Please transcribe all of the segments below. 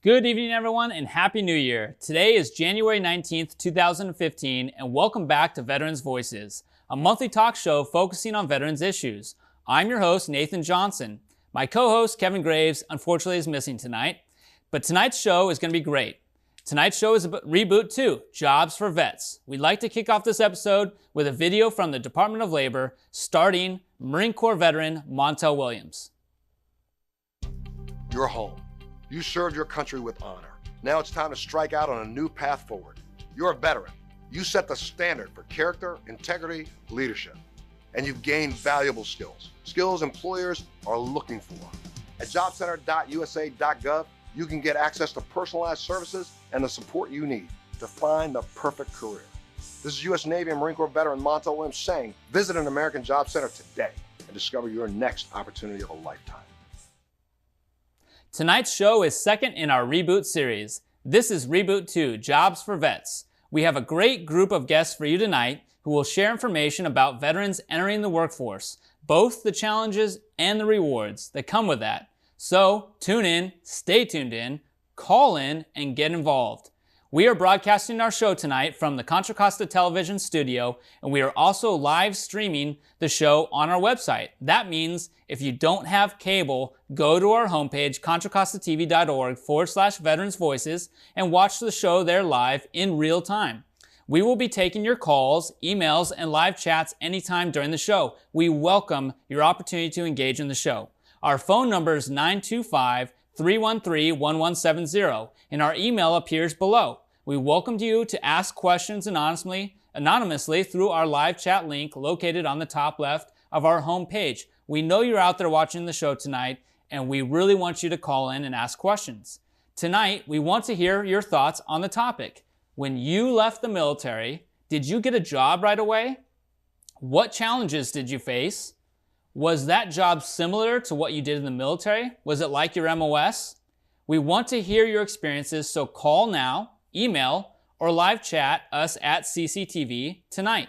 Good evening, everyone, and Happy New Year. Today is January 19th, 2015, and welcome back to Veterans Voices, a monthly talk show focusing on veterans issues. I'm your host, Nathan Johnson. My co-host, Kevin Graves, unfortunately is missing tonight, but tonight's show is going to be great. Tonight's show is about Reboot 2, Jobs for Vets. We'd like to kick off this episode with a video from the Department of Labor starting Marine Corps veteran Montel Williams. You're home. You served your country with honor. Now it's time to strike out on a new path forward. You're a veteran. You set the standard for character, integrity, leadership. And you've gained valuable skills. Skills employers are looking for. At jobcenter.usa.gov, you can get access to personalized services and the support you need to find the perfect career. This is U.S. Navy and Marine Corps veteran Montel Williams saying, visit an American Job Center today and discover your next opportunity of a lifetime. Tonight's show is second in our Reboot series. This is Reboot 2, Jobs for Vets. We have a great group of guests for you tonight who will share information about veterans entering the workforce, both the challenges and the rewards that come with that. So tune in, stay tuned in, call in, and get involved. We are broadcasting our show tonight from the Contra Costa television studio, and we are also live streaming the show on our website. That means if you don't have cable, go to our homepage, contracostatv.org/Veterans Voices, and watch the show there live in real time. We will be taking your calls, emails, and live chats anytime during the show. We welcome your opportunity to engage in the show. Our phone number is 925-313-1170, and our email appears below. We welcome you to ask questions anonymously through our live chat link located on the top left of our homepage. We know you're out there watching the show tonight, and we really want you to call in and ask questions. Tonight, we want to hear your thoughts on the topic. When you left the military, did you get a job right away? What challenges did you face? Was that job similar to what you did in the military? Was it like your MOS? We want to hear your experiences, so call now, email, or live chat us at CCTV tonight.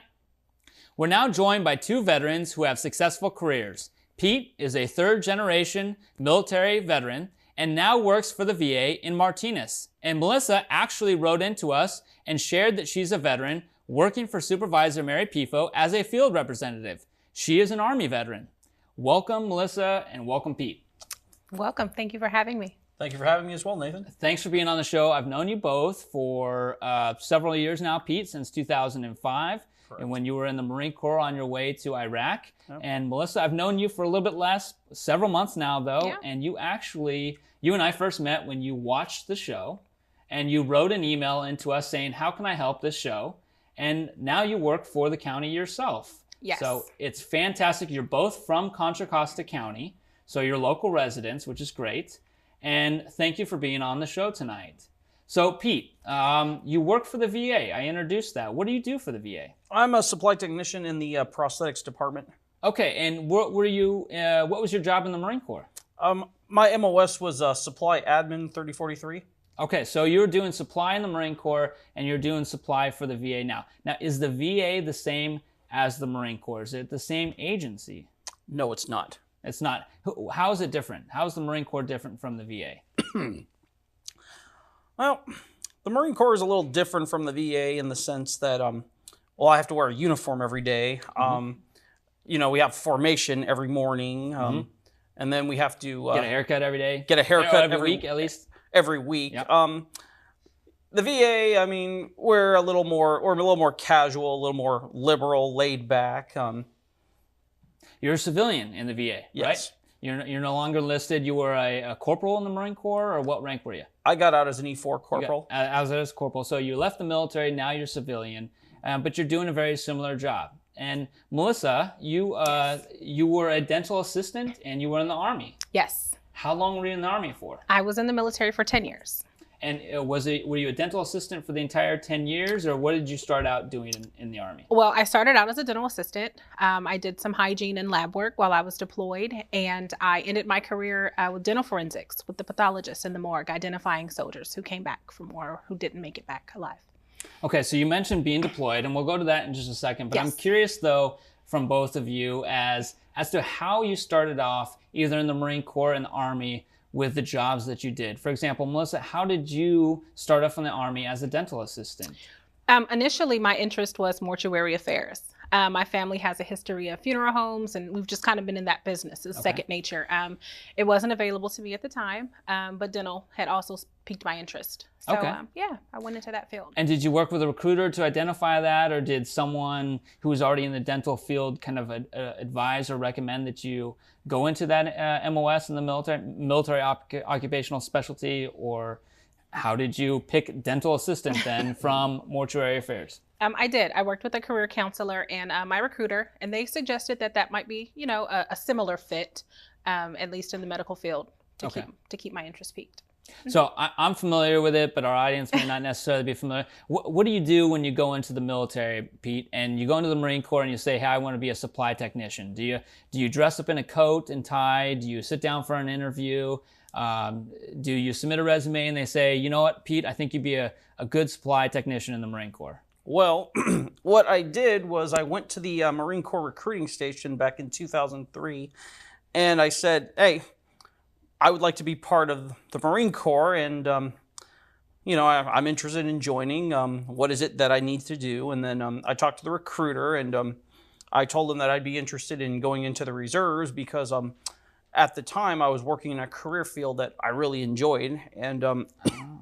We're now joined by two veterans who have successful careers. Pete is a third-generation military veteran and now works for the VA in Martinez. And Melissa actually wrote into us and shared that she's a veteran working for Supervisor Mary Pifo as a field representative. She is an Army veteran. Welcome, Melissa, and welcome, Pete. Welcome. Thank you for having me. Thank you for having me as well, Nathan. Thanks for being on the show. I've known you both for several years now, Pete, since 2005. Correct. And when you were in the Marine Corps on your way to Iraq. Yep. And Melissa, I've known you for a little bit less, several months now, though. Yeah. And you and I first met when you watched the show, and you wrote an email into us saying, how can I help this show? And now you work for the county yourself. Yes. So it's fantastic. You're both from Contra Costa County, so you're local residents, which is great. And thank you for being on the show tonight. So Pete, you work for the VA. I introduced that. What do you do for the VA? I'm a supply technician in the prosthetics department. Okay, and what was your job in the Marine Corps? My MOS was supply admin 3043. Okay, so you're doing supply in the Marine Corps, and you're doing supply for the VA now. Now, is the VA the same as the Marine Corps? Is it the same agency? No, it's not. It's not. How is it different? How is the Marine Corps different from the VA? Well, the Marine Corps is a little different from the VA in the sense that, I have to wear a uniform every day. Mm-hmm. We have formation every morning, and then we have to get a haircut every day. Get a haircut every week, at least. Every week. Yep. The VA, we're a little more casual, a little more liberal, laid back. You're a civilian in the VA, yes. Right? You're no longer listed. You were a corporal in the Marine Corps, or what rank were you? I got out as an E4 corporal. As corporal. So you left the military, now you're civilian, but you're doing a very similar job. And Melissa, you were a dental assistant, and you were in the Army. Yes. How long were you in the Army for? I was in the military for 10 years. And were you a dental assistant for the entire 10 years, or what did you start out doing in the Army? Well, I started out as a dental assistant. I did some hygiene and lab work while I was deployed, and I ended my career with dental forensics with the pathologists in the morgue, identifying soldiers who came back from war who didn't make it back alive. Okay, so you mentioned being deployed, and we'll go to that in just a second, but yes. I'm curious, though, from both of you as to how you started off either in the Marine Corps and the Army with the jobs that you did? For example, Melissa, how did you start off in the Army as a dental assistant? Initially, my interest was mortuary affairs. My family has a history of funeral homes, and we've just kind of been in that business. It's second nature. It wasn't available to me at the time, but dental had also piqued my interest. So, yeah, I went into that field. And did you work with a recruiter to identify that, or did someone who was already in the dental field kind of advise or recommend that you go into that MOS in the military occupational specialty, or how did you pick dental assistant then from mortuary affairs? I did. I worked with a career counselor and my recruiter, and they suggested that that might be, you know, a similar fit, at least in the medical field, to keep my interest peaked. So I'm familiar with it, but our audience may not necessarily be familiar. What do you do when you go into the military, Pete, and you go into the Marine Corps and you say, hey, I want to be a supply technician? Do you dress up in a coat and tie? Do you sit down for an interview? Do you submit a resume and they say, you know what, Pete, I think you'd be a good supply technician in the Marine Corps? Well, what I did was I went to the Marine Corps recruiting station back in 2003, and I said, hey, I would like to be part of the Marine Corps, and you know, I'm interested in joining. What is it that I need to do? And then I talked to the recruiter, and I told him that I'd be interested in going into the reserves because at the time I was working in a career field that I really enjoyed. And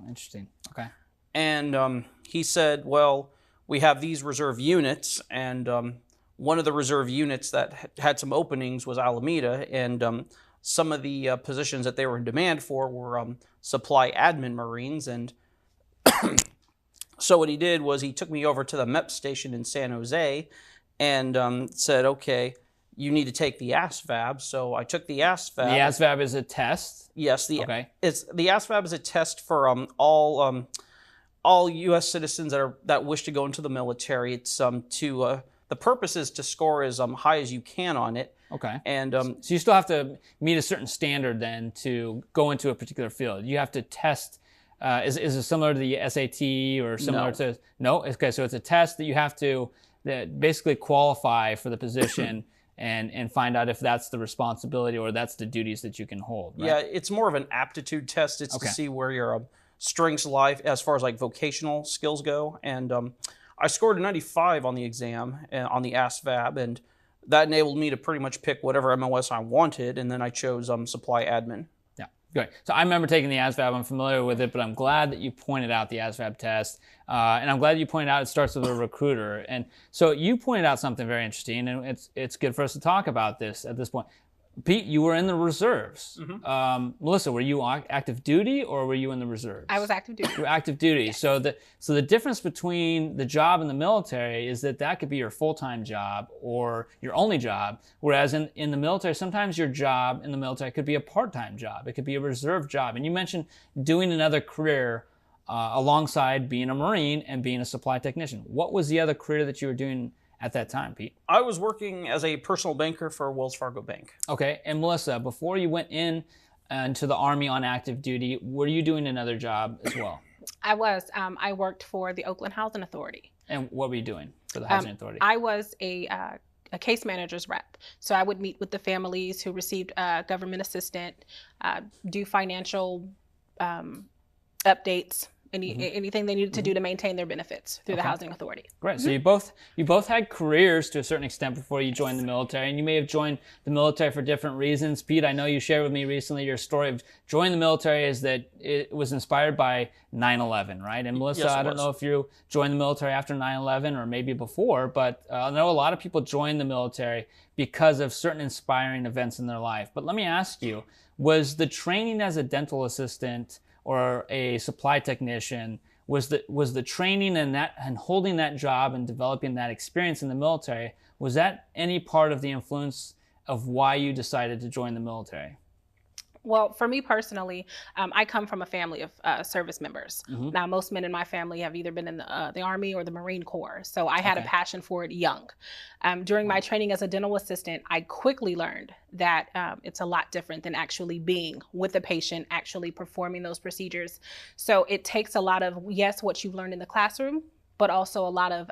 interesting. Okay. And he said, well, we have these reserve units, and one of the reserve units that had some openings was Alameda, and some of the positions that they were in demand for were supply admin Marines. And so what he did was he took me over to the MEP station in San Jose and said, okay, you need to take the ASVAB. So I took the ASVAB. The ASVAB is a test? Yes. The ASVAB is a test for all U.S. citizens that wish to go into the military. It's the purpose is to score as high as you can on it. Okay. And so you still have to meet a certain standard then to go into a particular field. You have to test. Is it similar to the SAT or similar to? No. Okay. So it's a test that you have to basically qualify for the position and find out if that's the responsibility or that's the duties that you can hold. Right? Yeah, it's more of an aptitude test. It's to see where your strengths lie as far as like vocational skills go. And I scored a 95 on the exam on the ASVAB, and that enabled me to pretty much pick whatever MOS I wanted, and then I chose supply admin. Yeah, great. So I remember taking the ASVAB. I'm familiar with it, but I'm glad that you pointed out the ASVAB test, and I'm glad you pointed out it starts with a recruiter. And so you pointed out something very interesting, and it's good for us to talk about this at this point. Pete, you were in the reserves. Mm-hmm. Melissa, were you active duty or were you in the reserves? I was active duty. You were active duty. Yes. So the difference between the job and the military is that could be your full-time job or your only job, whereas in the military, sometimes your job in the military could be a part-time job. It could be a reserve job. And you mentioned doing another career alongside being a Marine and being a supply technician. What was the other career that you were doing at that time, Pete? I was working as a personal banker for Wells Fargo Bank. Okay, and Melissa, before you went into the Army on active duty, were you doing another job as well? I was. I worked for the Oakland Housing Authority. And what were you doing for the Housing Authority? I was a case manager's rep. So I would meet with the families who received government assistance, do financial updates, anything they needed to do to maintain their benefits through the Housing Authority. Great. So you both had careers to a certain extent before you joined the military, and you may have joined the military for different reasons. Pete, I know you shared with me recently your story of joining the military is that it was inspired by 9/11, right? And Melissa, yes, I don't know if you joined the military after 9/11 or maybe before, but I know a lot of people join the military because of certain inspiring events in their life. But let me ask you, was the training as a dental assistant or a supply technician, was the training and holding that job and developing that experience in the military, was that any part of the influence of why you decided to join the military? Well, for me personally, I come from a family of service members. Mm-hmm. Now, most men in my family have either been in the Army or the Marine Corps, so I had a passion for it young. During my training as a dental assistant, I quickly learned that it's a lot different than actually being with the patient, actually performing those procedures. So it takes a lot of, yes, what you've learned in the classroom, but also a lot of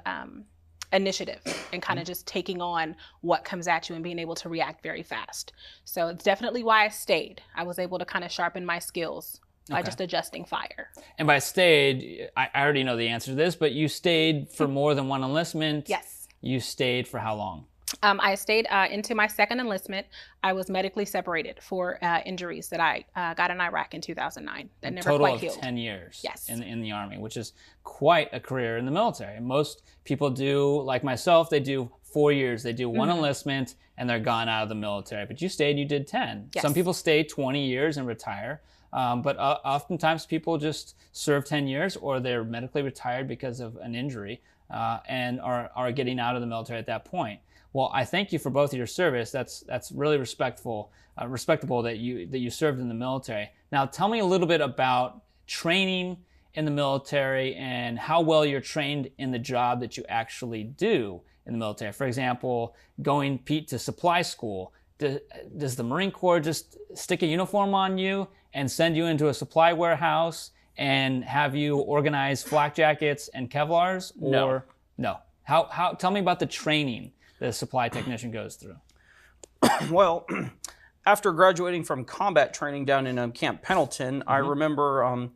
initiative and kind of just taking on what comes at you and being able to react very fast. So it's definitely why I stayed. I was able to kind of sharpen my skills by just adjusting fire. And by stayed, I already know the answer to this, but you stayed for more than one enlistment. Yes. You stayed for how long? I stayed into my second enlistment. I was medically separated for injuries that I got in Iraq in 2009 that never Total quite of healed. 10 years Yes. in the Army, which is quite a career in the military. Most people do, like myself, they do 4 years. They do one enlistment and they're gone out of the military. But you stayed, you did 10. Yes. Some people stay 20 years and retire. But oftentimes people just serve 10 years or they're medically retired because of an injury and are getting out of the military at that point. Well, I thank you for both of your service. That's really respectable that you served in the military. Now, tell me a little bit about training in the military and how well you're trained in the job that you actually do in the military. For example, going, Pete, to supply school. Does the Marine Corps just stick a uniform on you and send you into a supply warehouse and have you organize flak jackets and Kevlars? Or no? How? Tell me about the training the supply technician goes through. Well, after graduating from combat training down in Camp Pendleton, I remember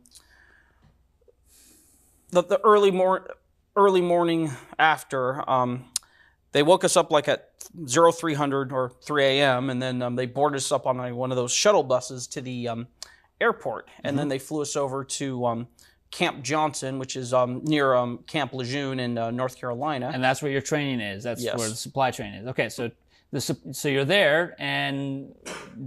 the early morning after, they woke us up like at 0300 or 3 a.m. and then they boarded us up on one of those shuttle buses to the airport, and then they flew us over to Camp Johnson, which is near Camp Lejeune in North Carolina. And that's where your training is. That's where the supply training is. Okay, so so you're there, and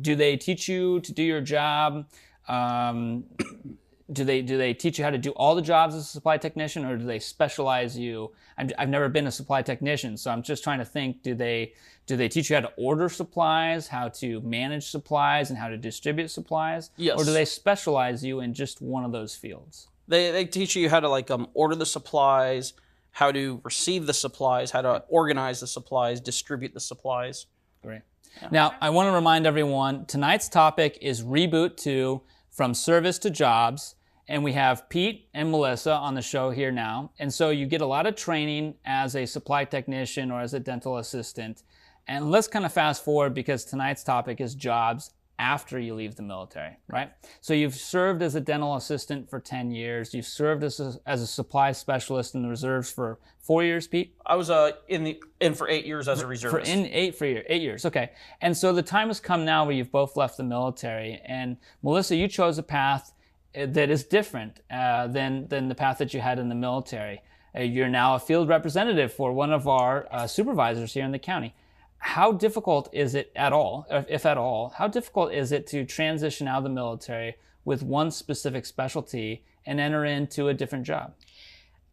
do they teach you to do your job? Do they teach you how to do all the jobs as a supply technician, or do they specialize you? I've never been a supply technician, so I'm just trying to think. Do they teach you how to order supplies, how to manage supplies, and how to distribute supplies? Yes. Or do they specialize you in just one of those fields? They teach you how to order the supplies, how to receive the supplies, how to organize the supplies, distribute the supplies. Great. Yeah. Now, I want to remind everyone, tonight's topic is Reboot 2, From Service to Jobs, and we have Pete and Melissa on the show here now. And so you get a lot of training as a supply technician or as a dental assistant. And let's kind of fast forward because tonight's topic is jobs after you leave the military, right? So you've served as a dental assistant for 10 years. You've served as a supply specialist in the reserves for 4 years, Pete? I was in for 8 years as a reservist. For 8 years, okay. And so the time has come now where you've both left the military. And Melissa, you chose a path that is different than the path that you had in the military. You're now a field representative for one of our supervisors here in the county. How difficult is it at all, if at all, how difficult is it to transition out of the military with one specific specialty and enter into a different job?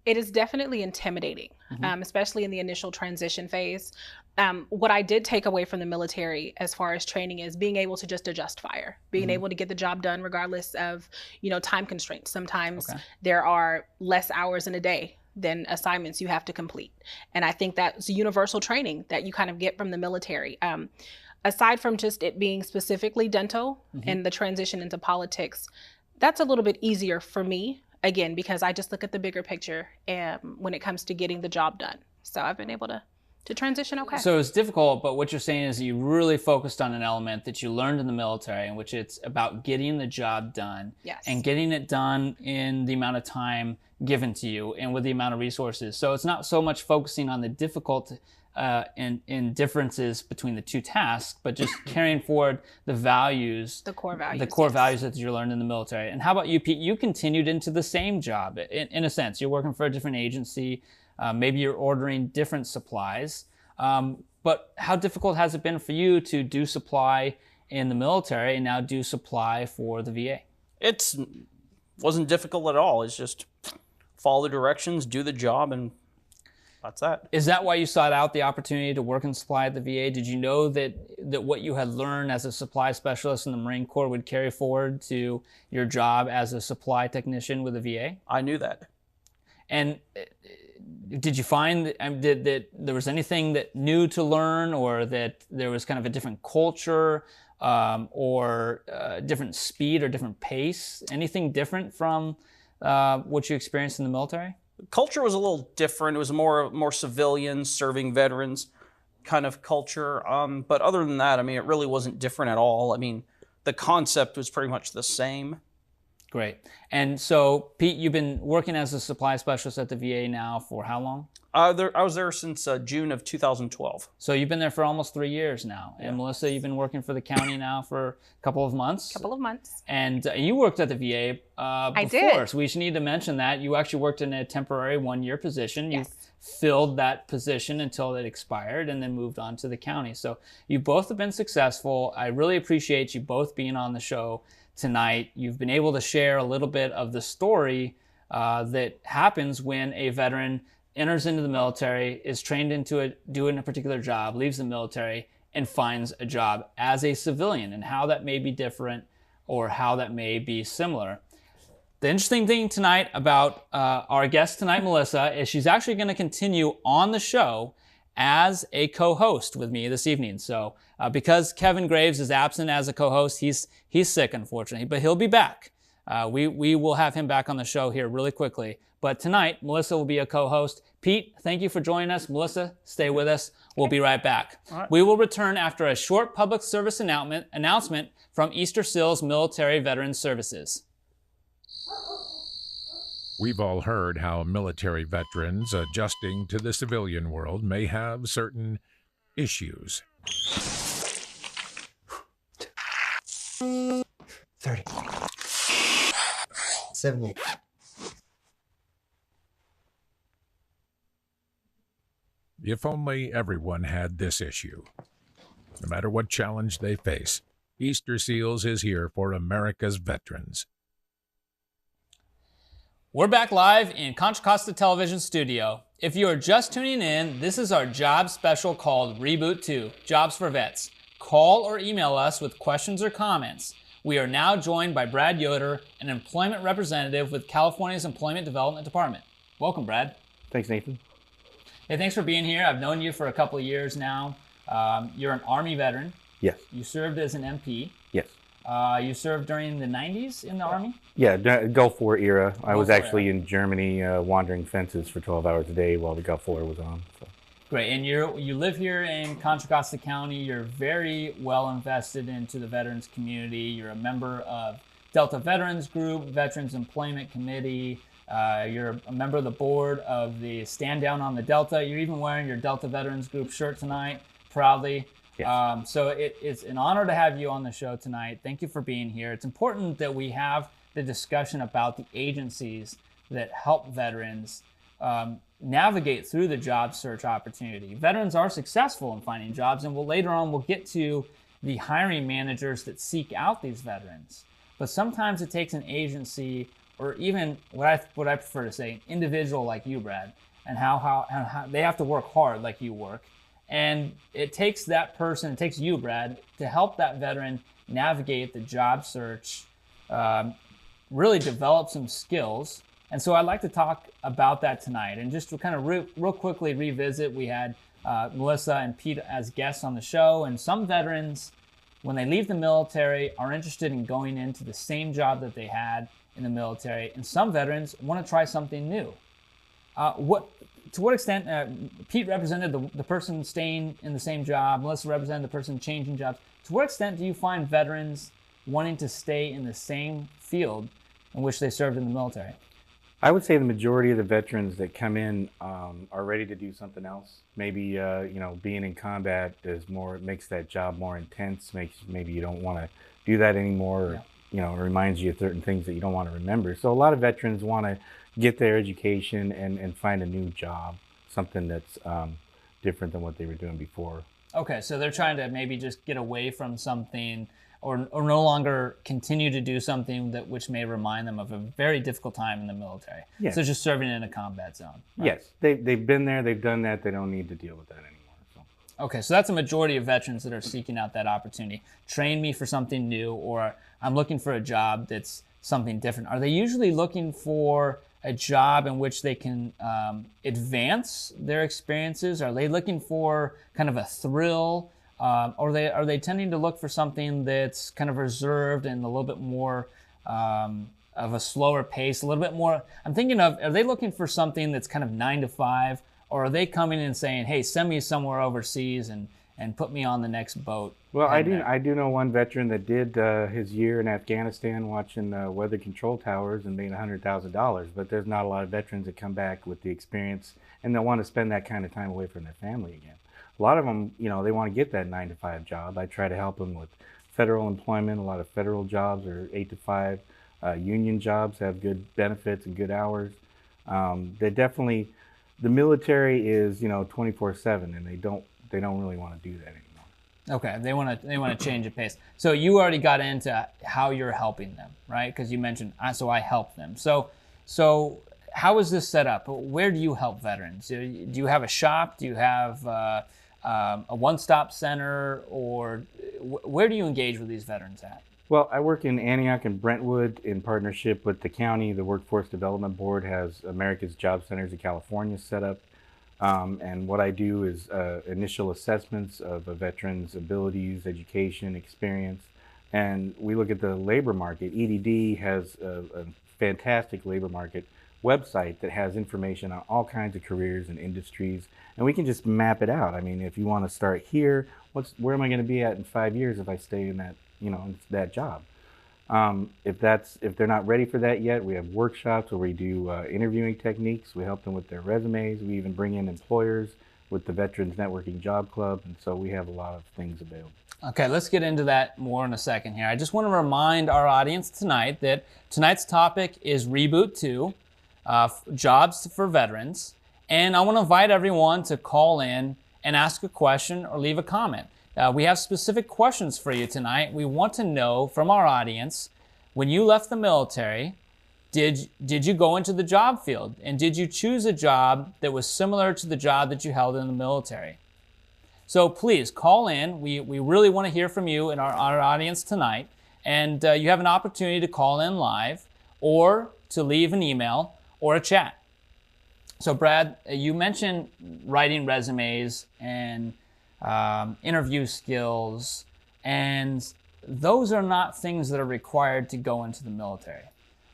It is definitely intimidating, especially in the initial transition phase. What I did take away from the military as far as training is being able to just adjust fire, being able to get the job done regardless of, time constraints. Sometimes there are less hours in a day than assignments you have to complete. And I think that's universal training that you kind of get from the military. Aside from just it being specifically dental and the transition into politics, that's a little bit easier for me, again, because I just look at the bigger picture when it comes to getting the job done. So I've been able to transition okay. So it's difficult, but what you're saying is you really focused on an element that you learned in the military, in which it's about getting the job done and getting it done in the amount of time given to you and with the amount of resources. So it's not so much focusing on the difficult in differences between the two tasks, but just carrying forward the values, the core values, values that you learned in the military. And how about you, Pete? You continued into the same job in a sense. You're working for a different agency. Maybe you're ordering different supplies. But how difficult has it been for you to do supply in the military and now do supply for the VA? It wasn't difficult at all. It's just follow the directions, do the job, and that's that. Is that why you sought out the opportunity to work in supply at the VA? Did you know that what you had learned as a supply specialist in the Marine Corps would carry forward to your job as a supply technician with the VA? I knew that. And did you find that there was anything that new to learn, or that there was kind of a different culture or different speed or different pace? Anything different from what you experienced in the military? culture was a little different. It was more civilian, serving veterans kind of culture. But other than that, I mean, it really wasn't different at all. I mean, the concept was pretty much the same. Great. And so, Pete, you've been working as a supply specialist at the VA now for how long? I was there since June of 2012. So you've been there for almost 3 years now. And Melissa, you've been working for the county now for a couple of months. Couple of months. And you worked at the VA before. I did. So we should need to mention that. You actually worked in a temporary 1-year position. You filled that position until it expired and then moved on to the county. So you both have been successful. I really appreciate you both being on the show tonight. You've been able to share a little bit of the story that happens when a veteran enters into the military, is trained into doing a particular job, leaves the military, and finds a job as a civilian, and how that may be different or how that may be similar. The interesting thing tonight about our guest tonight, Melissa, is she's actually going to continue on the show as a co-host with me this evening. So because Kevin Graves is absent as a co-host, he's sick, unfortunately, but he'll be back. We will have him back on the show here really quickly. But tonight, Melissa will be a co-host. Pete, thank you for joining us. Melissa, stay with us. We'll be right back. All right. We will return after a short public service announcement from Easter Seals Military Veterans Services. We've all heard how military veterans adjusting to the civilian world may have certain issues. 30. 70. If only everyone had this issue. No matter what challenge they face, Easter Seals is here for America's veterans. We're back live in Contra Costa Television Studio. If you are just tuning in, this is our job special called Reboot 2, Jobs for Vets. Call or email us with questions or comments. We are now joined by Brad Yoder, an employment representative with California's Employment Development Department. Welcome, Brad. Thanks, Nathan. Hey, thanks for being here. I've known you for a couple of years now. You're an Army veteran. Yes. You served as an MP. Yes. You served during the 90s in the Army? Yeah, Gulf War era. I was War actually in Germany wandering fences for 12 hours a day while the Gulf War was on. So. Great. And you live here in Contra Costa County. You're very well invested into the veterans community. You're a member of Delta Veterans Group, Veterans Employment Committee. You're a member of the board of the Stand Down on the Delta. You're even wearing your Delta Veterans Group shirt tonight, proudly. Yes. So it's an honor to have you on the show tonight. Thank you for being here. It's important that we have the discussion about the agencies that help veterans navigate through the job search opportunity. Veterans are successful in finding jobs, and later on we'll get to the hiring managers that seek out these veterans. But sometimes it takes an agency, or even what I prefer to say, an individual like you, Brad, and how they have to work hard like you work. And it takes that person, it takes you, Brad, to help that veteran navigate the job search, really develop some skills. And so I'd like to talk about that tonight. And just to kind of real quickly revisit, we had Melissa and Pete as guests on the show. And some veterans, when they leave the military, are interested in going into the same job that they had in the military. And some veterans want to try something new. To what extent, Pete represented the person staying in the same job, Melissa represented the person changing jobs. To what extent do you find veterans wanting to stay in the same field in which they served in the military? I would say the majority of the veterans that come in are ready to do something else. Maybe being in combat makes that job more intense. Maybe you don't want to do that anymore. Or, it reminds you of certain things that you don't want to remember. So a lot of veterans want to get their education and find a new job, something that's different than what they were doing before. Okay, so they're trying to maybe just get away from something, or no longer continue to do something which may remind them of a very difficult time in the military. Yes. So just serving in a combat zone. Right? Yes, they've been there, they've done that, they don't need to deal with that anymore. So. Okay, so that's a majority of veterans that are seeking out that opportunity. Train me for something new, or I'm looking for a job that's something different. Are they usually looking for a job in which they can advance their experiences? Are they looking for kind of a thrill? Or are they tending to look for something that's kind of reserved and a little bit more of a slower pace, a little bit more? I'm thinking of, are they looking for something that's kind of 9 to 5, or are they coming in and saying, hey, send me somewhere overseas and put me on the next boat? Well, I do know one veteran that did his year in Afghanistan watching weather control towers and made $100,000. But there's not a lot of veterans that come back with the experience and they want to spend that kind of time away from their family again. A lot of them, you know, they want to get that 9 to 5 job. I try to help them with federal employment. A lot of federal jobs are 8 to 5. Union jobs have good benefits and good hours. They definitely, the military is, you know, 24/7, and they don't really want to do that anymore. Okay, they want to change the pace. So you already got into how you're helping them, right? Because you mentioned, so I help them. So how is this set up? Where do you help veterans? Do you have a shop? Do you have a one-stop center? Or where do you engage with these veterans at? Well, I work in Antioch and Brentwood in partnership with the county. The Workforce Development Board has America's Job Centers of California set up. And what I do is initial assessments of a veteran's abilities, education, experience. And we look at the labor market. EDD has a fantastic labor market website that has information on all kinds of careers and industries. And we can just map it out. I mean, if you want to start here, where am I going to be at in 5 years if I stay in that, you know, in that job? If they're not ready for that yet, we have workshops where we do interviewing techniques. We help them with their resumes. We even bring in employers with the Veterans Networking Job Club, and so we have a lot of things available. Okay, let's get into that more in a second here. I just want to remind our audience tonight that tonight's topic is Reboot 2, Jobs for Veterans, and I want to invite everyone to call in and ask a question or leave a comment. We have specific questions for you tonight. We want to know from our audience, when you left the military, did you go into the job field? And did you choose a job that was similar to the job that you held in the military? So please call in. We really want to hear from you in our audience tonight. And you have an opportunity to call in live or to leave an email or a chat. So Brad, you mentioned writing resumes and interview skills, and those are not things that are required to go into the military.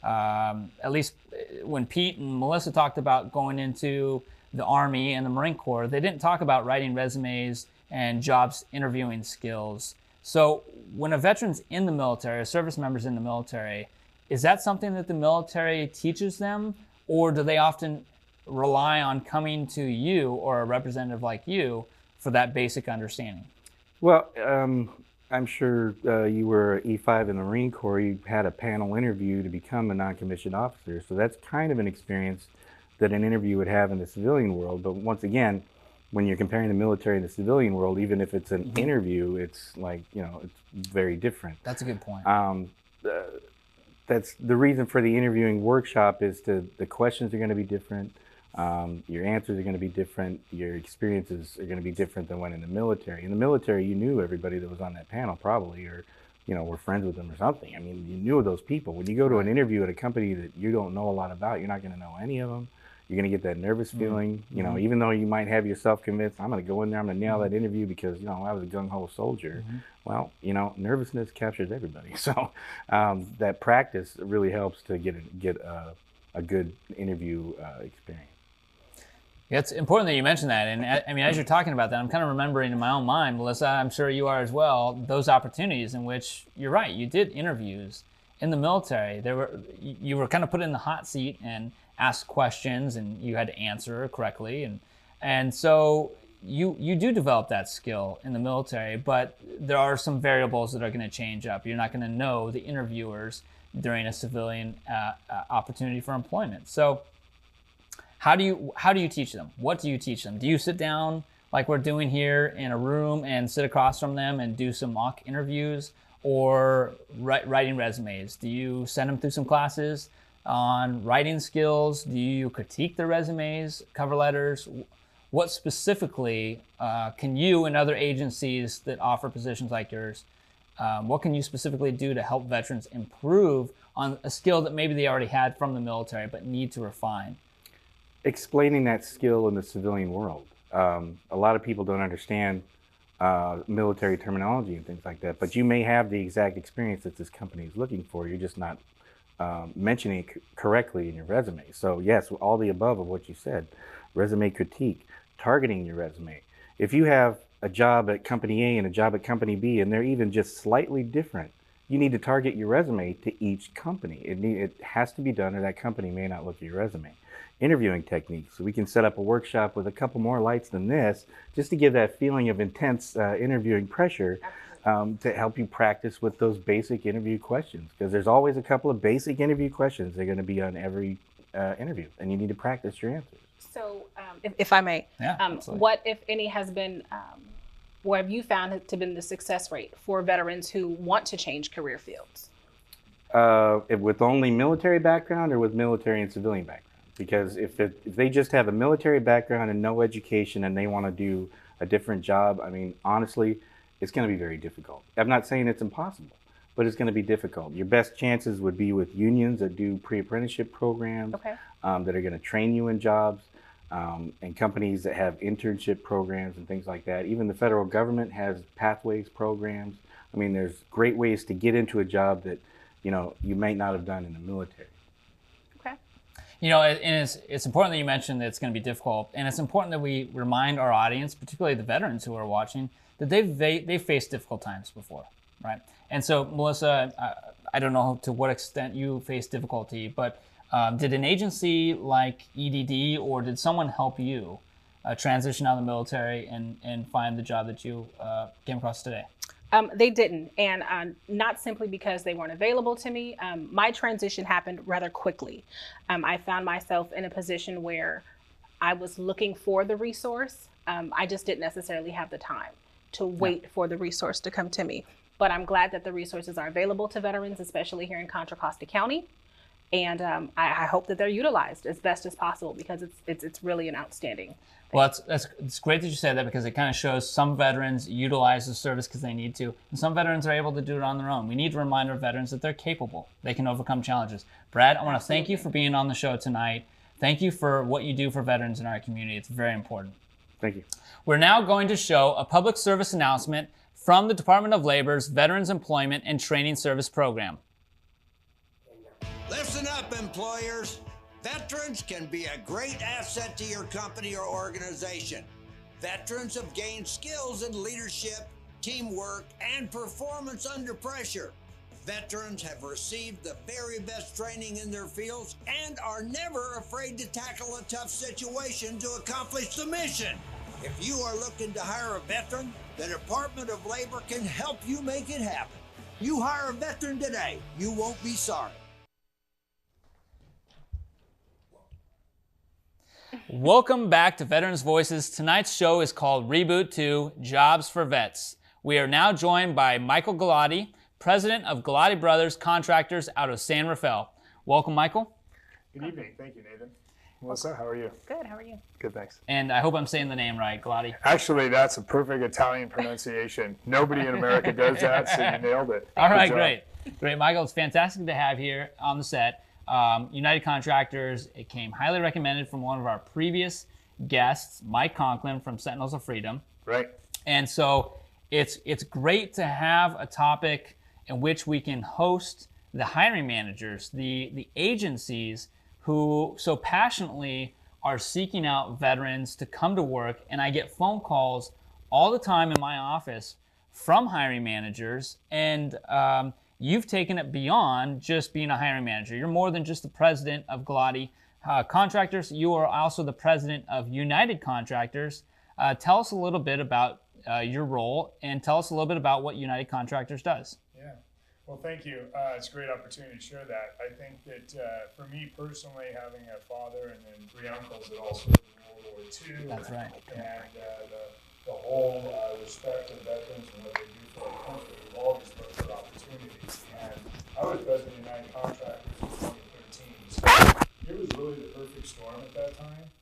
At least when Pete and Melissa talked about going into the Army and the Marine Corps, they didn't talk about writing resumes and jobs interviewing skills. So when a veteran's in the military, a service member's in the military, is that something that the military teaches them, or do they often rely on coming to you or a representative like you for that basic understanding? Well, I'm sure you were E5 in the Marine Corps. You had a panel interview to become a non-commissioned officer. So that's kind of an experience that an interview would have in the civilian world. But once again, when you're comparing the military and the civilian world, even if it's an interview, it's like, you know, it's very different. That's a good point. That's the reason for the interviewing workshop is the questions are going to be different. Your answers are going to be different. Your experiences are going to be different than when in the military. In the military, you knew everybody that was on that panel probably, or, you know, were friends with them or something. I mean, you knew those people. When you go to an interview at a company that you don't know a lot about, you're not going to know any of them. You're going to get that nervous feeling, you know, even though you might have yourself convinced, I'm going to go in there, I'm going to nail that interview because, you know, I was a gung-ho soldier. Well, you know, nervousness captures everybody. So that practice really helps to get a good interview experience. It's important that you mention that. And I mean, as you're talking about that, I'm kind of remembering in my own mind, Melissa, I'm sure you are as well, those opportunities in which, you're right, you did interviews in the military. You were kind of put in the hot seat and asked questions, and you had to answer correctly. And so you do develop that skill in the military, but there are some variables that are going to change up. You're not going to know the interviewers during a civilian opportunity for employment. So how do you teach them? What do you teach them? Do you sit down like we're doing here in a room and sit across from them and do some mock interviews, or writing resumes? Do you send them through some classes on writing skills? Do you critique their resumes, cover letters? What specifically can you and other agencies that offer positions like yours, what can you specifically do to help veterans improve on a skill that maybe they already had from the military but need to refine? Explaining that skill in the civilian world. A lot of people don't understand military terminology and things like that, but you may have the exact experience that this company is looking for. You're just not mentioning it correctly in your resume. So yes, all the above of what you said, resume critique, targeting your resume. If you have a job at company A and a job at company B, and they're even just slightly different, you need to target your resume to each company. It has to be done, or that company may not look at your resume. Interviewing techniques. So we can set up a workshop with a couple more lights than this, just to give that feeling of intense interviewing pressure, to help you practice with those basic interview questions. Because there's always a couple of basic interview questions that are going to be on every interview, and you need to practice your answers. So, if I may, absolutely. what, if any, has been, what have you found to been the success rate for veterans who want to change career fields? With only military background or with military and civilian background? Because if they just have a military background and no education and they want to do a different job, I mean, honestly, it's going to be very difficult. I'm not saying it's impossible, but it's going to be difficult. Your best chances would be with unions that do pre-apprenticeship programs, Okay. that are going to train you in jobs, and companies that have internship programs and things like that. Even the federal government has pathways programs. I mean, there's great ways to get into a job that, you might not have done in the military. Okay. And it's important that you mentioned that it's going to be difficult, and it's important that we remind our audience, particularly the veterans who are watching, that they've faced difficult times before, right? And so, Melissa, I don't know to what extent you faced difficulty, but did an agency like EDD or did someone help you transition out of the military and find the job that you came across today? They didn't, and not simply because they weren't available to me. My transition happened rather quickly. I found myself in a position where I was looking for the resource. I just didn't necessarily have the time to wait for the resource to come to me. But I'm glad that the resources are available to veterans, especially here in Contra Costa County. And I hope that they're utilized as best as possible, because it's really an outstanding thing. Well, it's great that you said that, because it kind of shows some veterans utilize the service because they need to, and some veterans are able to do it on their own. We need to remind our veterans that they're capable. They can overcome challenges. Brad, I want to thank you for being on the show tonight. Thank you for what you do for veterans in our community. It's very important. Thank you. We're now going to show a public service announcement from the Department of Labor's Veterans Employment and Training Service Program. Listen up, employers. Veterans can be a great asset to your company or organization. Veterans have gained skills in leadership, teamwork, and performance under pressure. Veterans have received the very best training in their fields and are never afraid to tackle a tough situation to accomplish the mission. If you are looking to hire a veteran, the Department of Labor can help you make it happen. You hire a veteran today, you won't be sorry. Welcome back to Veterans Voices. Tonight's show is called Reboot 2, Jobs for Vets. We are now joined by Michael Galati, president of Galati Brothers Contractors out of San Rafael. Welcome, Michael. Good evening. Thank you, Nathan. Melissa, how are you? Good, how are you? Good, thanks. And I hope I'm saying the name right, Galati. Actually, that's a perfect Italian pronunciation. Nobody in America does that, so you nailed it. All right, Good job. great. Michael, it's fantastic to have here on the set. United Contractors, it came highly recommended from one of our previous guests, Mike Conklin from Sentinels of Freedom. Right. And so it's great to have a topic in which we can host the hiring managers, the agencies who so passionately are seeking out veterans to come to work. And I get phone calls all the time in my office from hiring managers, and you've taken it beyond just being a hiring manager. You're more than just the president of Galati Contractors. You are also the president of United Contractors. Tell us a little bit about your role, and tell us a little bit about what United Contractors does. Yeah. Well, thank you. It's a great opportunity to share that. I think that for me personally, having a father and then 3 uncles that all served in World War II. That's right. And the whole respect of veterans and what they do for our country, we've always looked for opportunities. And I was president of United Contractors in 2013, so it was really the perfect storm at that time.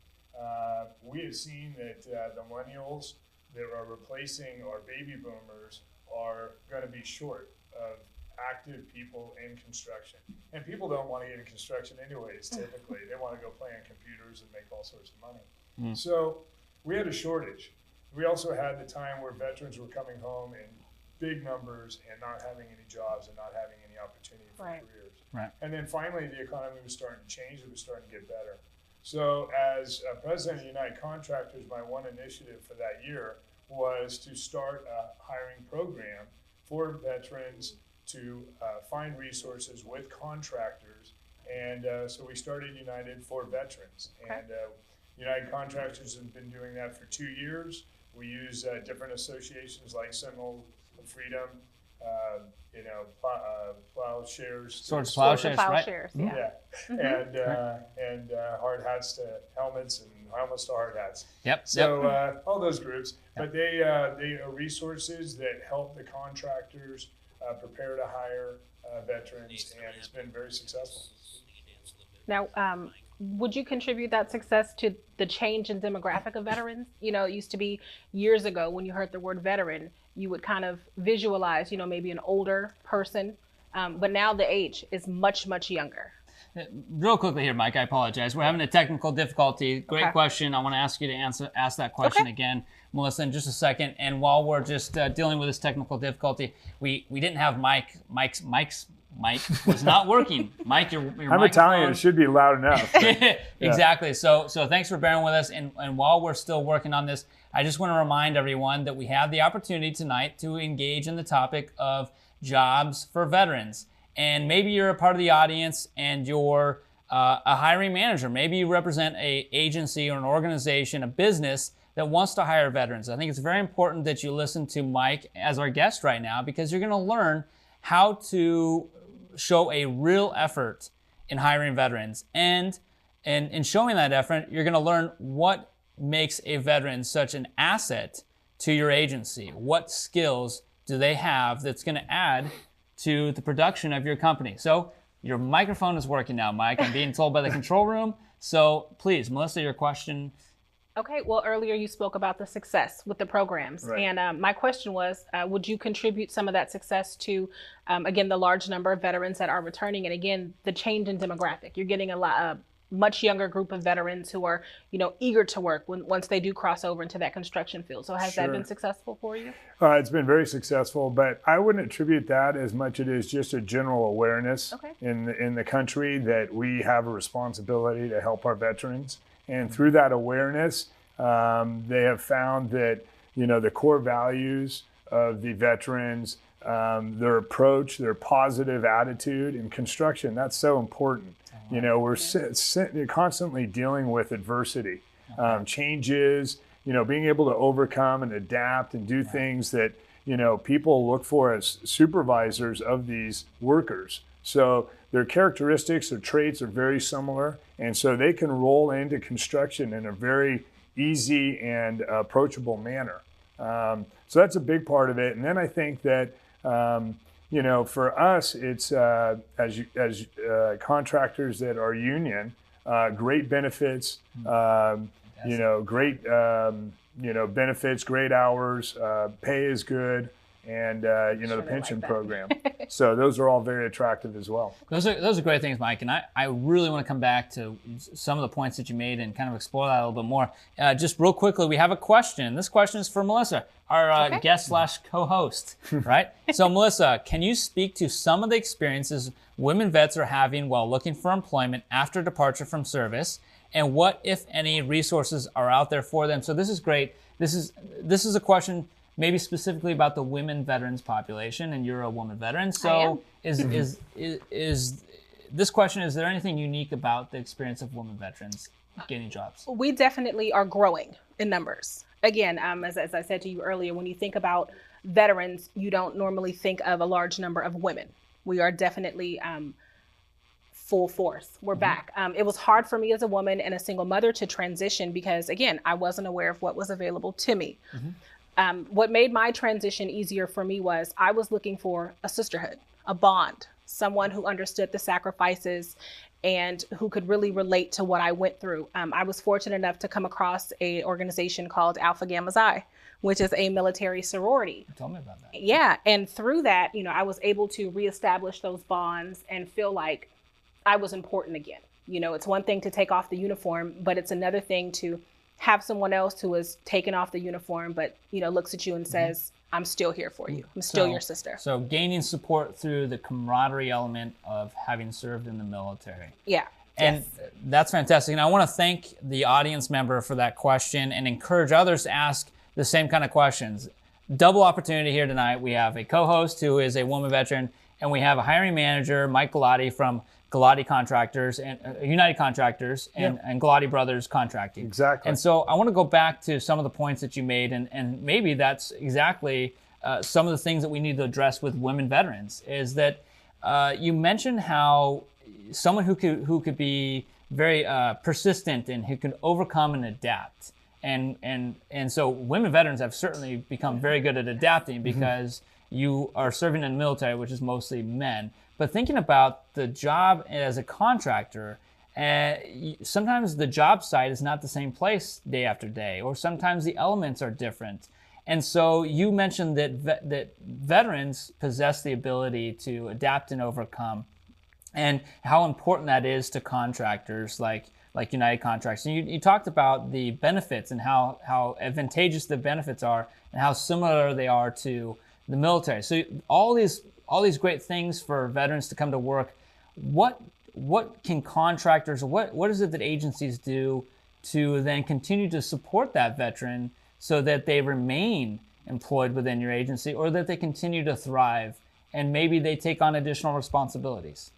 We have seen that the millennials that are replacing our baby boomers are going to be short of active people in construction. And people don't want to get in construction anyways, typically. They want to go play on computers and make all sorts of money. So we had a shortage. We also had the time where veterans were coming home in big numbers and not having any jobs and not having any opportunity Right. careers. Right. And then finally, the economy was starting to change. It was starting to get better. So as president of United Contractors, my one initiative for that year was to start a hiring program for veterans to find resources with contractors. And so we started United for Veterans. Okay. And United Contractors has been doing that for 2 years. We use different associations like Sentinel of Freedom, plowshares. Swords, plowshares, right? Plowshares, yeah. Yeah. And hard hats to helmets and helmets to hard hats. Yep. So all those groups, but they are resources that help the contractors prepare to hire veterans, and it's been very successful. Now, would you contribute that success to the change in demographic of veterans? You know, it used to be years ago when you heard the word veteran, you would kind of visualize, you know, maybe an older person, but now the age is much, much younger. Real quickly here, Mike, I apologize. We're having a technical difficulty. Great question. I want to ask you to ask that question again, Melissa, in just a second. And while we're just dealing with this technical difficulty, we didn't have Mike's mic was not working. Mike, your I'm Italian. It should be loud enough. Exactly. So thanks for bearing with us. And while we're still working on this, I just want to remind everyone that we have the opportunity tonight to engage in the topic of jobs for veterans. And maybe you're a part of the audience and you're a hiring manager. Maybe you represent an agency or an organization, a business that wants to hire veterans. I think it's very important that you listen to Mike as our guest right now, because you're going to learn how to show a real effort in hiring veterans. And in showing that effort, you're going to learn what makes a veteran such an asset to your agency. What skills do they have that's going to add to the production of your company? So your microphone is working now, Mike. I'm being told by the control room. So please, Melissa, your question. Okay, well, earlier you spoke about the success with the programs. Right. And my question was, would you contribute some of that success to, again, the large number of veterans that are returning, and again, the change in demographic? You're getting a much younger group of veterans who are, you know, eager to work once they do cross over into that construction field. So has that been successful for you? It's been very successful, but I wouldn't attribute that as much as it is just a general awareness in the country that we have a responsibility to help our veterans. And through that awareness, they have found that, you know, the core values of the veterans, their approach, their positive attitude in construction, that's so important. You know, we're constantly dealing with adversity, changes, you know, being able to overcome and adapt and do things that, you know, people look for as supervisors of these workers. So their characteristics, their traits are very similar. And so they can roll into construction in a very easy and approachable manner. So that's a big part of it. And then I think that, you know, for us, it's as contractors that are union, great benefits, you know, great, you know, benefits, great hours, pay is good, and, you know, the pension program. So those are all very attractive as well. Those are great things, Mike. And I really want to come back to some of the points that you made and kind of explore that a little bit more. Just real quickly, we have a question. This question is for Melissa, our guest / co-host, right? So Melissa, can you speak to some of the experiences women vets are having while looking for employment after departure from service, and what, if any, resources are out there for them? So this is great. This is a question maybe specifically about the women veterans population, and you're a woman veteran. So is this question, is there anything unique about the experience of women veterans gaining jobs? We definitely are growing in numbers. Again, as I said to you earlier, when you think about veterans, you don't normally think of a large number of women. We are definitely full force. We're back. It was hard for me as a woman and a single mother to transition because, again, I wasn't aware of what was available to me. What made my transition easier for me was I was looking for a sisterhood, a bond, someone who understood the sacrifices and who could really relate to what I went through. I was fortunate enough to come across an organization called Alpha Gamma Xi, which is a military sorority. Tell me about that. Yeah, and through that, you know, I was able to reestablish those bonds and feel like I was important again. You know, it's one thing to take off the uniform, but it's another thing to have someone else who has taken off the uniform, but, you know, looks at you and says, I'm still here for you. I'm still your sister. So gaining support through the camaraderie element of having served in the military. Yeah. And that's fantastic. And I want to thank the audience member for that question and encourage others to ask the same kind of questions. Double opportunity here tonight. We have a co-host who is a woman veteran, and we have a hiring manager, Mike Galati from Galati Contractors and United Contractors and Galati Brothers Contracting. Exactly. And so I want to go back to some of the points that you made, and maybe that's exactly some of the things that we need to address with women veterans. Is that you mentioned how someone who could be very persistent and who can overcome and adapt. And so women veterans have certainly become very good at adapting because you are serving in the military, which is mostly men. But thinking about the job as a contractor, sometimes the job site is not the same place day after day, or sometimes the elements are different. And so you mentioned that veterans possess the ability to adapt and overcome, and how important that is to contractors like United Contracts. And you talked about the benefits and how advantageous the benefits are and how similar they are to the military. So all these great things for veterans to come to work. What can contractors, what is it that agencies do to then continue to support that veteran so that they remain employed within your agency, or that they continue to thrive and maybe they take on additional responsibilities?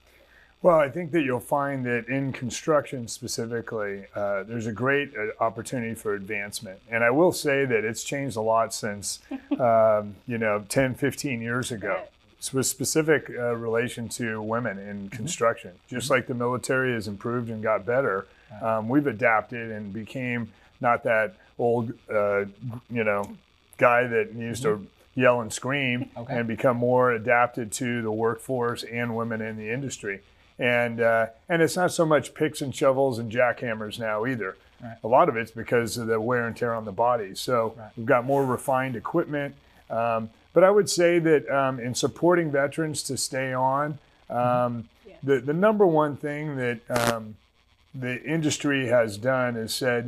Well, I think that you'll find that in construction specifically, there's a great opportunity for advancement. And I will say that it's changed a lot since, 10, 15 years ago. With specific relation to women in construction. Just like the military has improved and got better, we've adapted and became not that old, guy that used to yell and scream, and become more adapted to the workforce and women in the industry. And it's not so much picks and shovels and jackhammers now either. Right. A lot of it's because of the wear and tear on the body. So we've got more refined equipment. But I would say that in supporting veterans to stay on, the number one thing that the industry has done is said,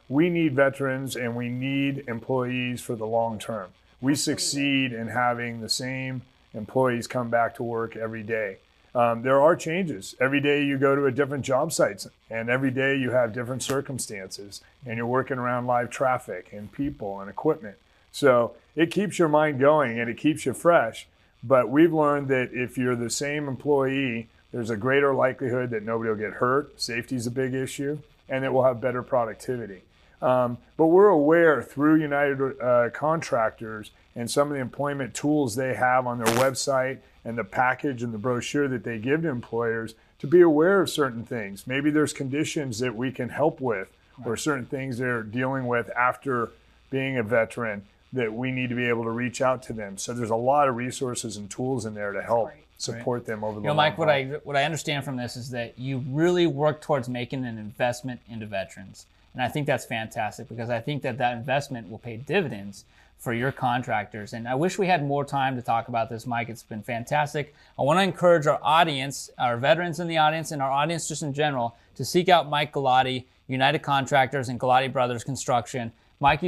we need veterans and we need employees for the long term. We succeed in having the same employees come back to work every day. There are changes. Every day you go to a different job site, and every day you have different circumstances, and you're working around live traffic and people and equipment. So it keeps your mind going and it keeps you fresh. But we've learned that if you're the same employee, there's a greater likelihood that nobody will get hurt. Safety is a big issue, and that we'll have better productivity. But we're aware through United Contractors and some of the employment tools they have on their website and the package and the brochure that they give to employers to be aware of certain things. Maybe there's conditions that we can help with, or certain things they're dealing with after being a veteran that we need to be able to reach out to them. So there's a lot of resources and tools in there to help support them over the long Mike, haul. what I understand from this is that you really work towards making an investment into veterans. And I think that's fantastic, because I think that investment will pay dividends for your contractors. And I wish we had more time to talk about this, Mike. It's been fantastic. I want to encourage our audience, our veterans in the audience, and our audience just in general, to seek out Mike Galati, United Contractors, and Galati Brothers Construction. Mike,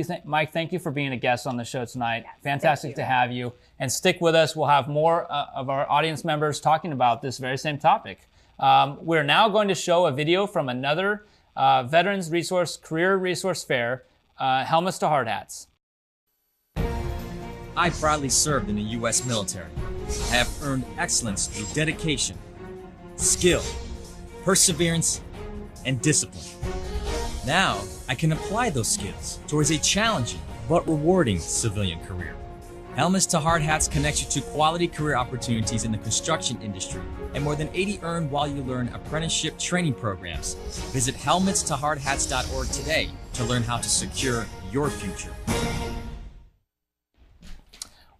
thank you for being a guest on the show tonight. Yes, fantastic to have you. And stick with us. We'll have more of our audience members talking about this very same topic. We're now going to show a video from another Veterans Resource Career Resource Fair, Helmets to Hard Hats. I proudly served in the U.S. military. I have earned excellence through dedication, skill, perseverance, and discipline. Now, I can apply those skills towards a challenging but rewarding civilian career. Helmets to Hard Hats connects you to quality career opportunities in the construction industry and more than 80 earn while you learn apprenticeship training programs. Visit helmetstohardhats.org today to learn how to secure your future.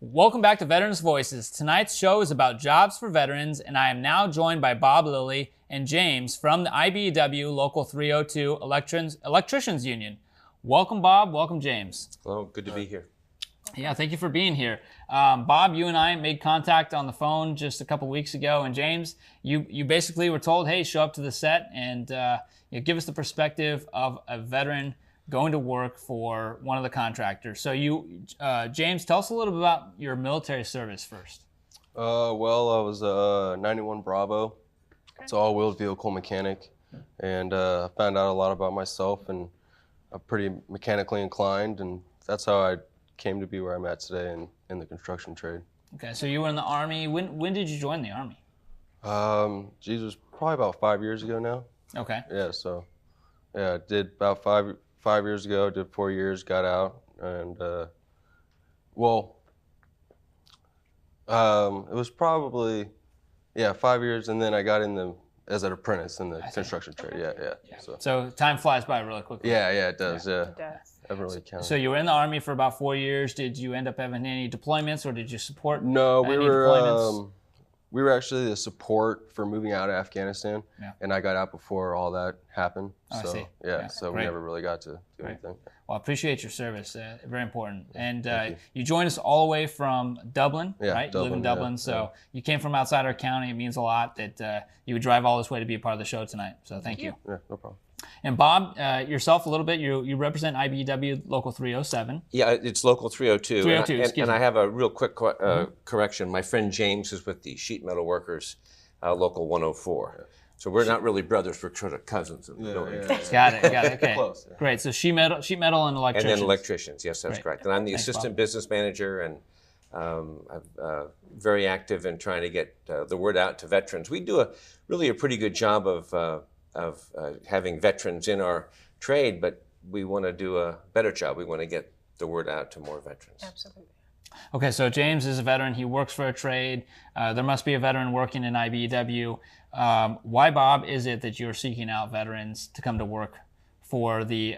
Welcome back to Veterans Voices. Tonight's show is about jobs for veterans, and I am now joined by Bob Lilly and James from the IBEW Local 302 Electricians Union. Welcome, Bob. Welcome, James. Hello. Good to be here. Yeah, thank you for being here. Bob, you and I made contact on the phone just a couple weeks ago, and James, you basically were told, hey, show up to the set and give us the perspective of a veteran going to work for one of the contractors. So you, James, tell us a little bit about your military service first. Well, I was a 91 Bravo. It's all-wheeled vehicle mechanic, and I found out a lot about myself, and I'm pretty mechanically inclined, and that's how I came to be where I'm at today in the construction trade. Okay, so you were in the Army. When did you join the Army? Geez, it was probably about 5 years ago now. Okay. Yeah, so yeah, I did about five years ago. Did 4 years, got out, and well, it was probably 5 years, and then I got in as an apprentice in the construction trade. Yeah. So time flies by really quickly. Yeah, it does. Yeah. It does. I haven't really counted. So you were in the Army for about 4 years. Did you end up having any deployments, or did you support No, any deployments? we were actually the support for moving out of Afghanistan, Yeah. and I got out before all that happened. Oh, I so see. yeah, so Great. we never really got to do Right. anything. Well, I appreciate your service. Very important. And Thank you joined us all the way from Dublin, Yeah, right? You live in Dublin, Dublin, yeah, so you came from outside our county. It means a lot that you would drive all this way to be a part of the show tonight. So thank you. Yeah, no problem. And Bob, yourself a little bit. You represent IBEW Local 307. Yeah, it's Local 302. 302, and, excuse and me. I have a real quick correction. My friend James is with the Sheet Metal Workers, Local 104. So we're not really brothers, we're sort of cousins in the building. Got it. Okay. Close, yeah. Great. So sheet metal, and And electricians. then electricians, yes, that's Great. correct. And I'm the Thanks, assistant Bob. business manager, and I'm very active in trying to get the word out to veterans. We do really a pretty good job of having veterans in our trade, but we want to do a better job. We want to get the word out to more veterans. Absolutely. Okay, so James is a veteran. He works for a trade. There must be a veteran working in IBEW. Why, Bob, is it that you're seeking out veterans to come to work for the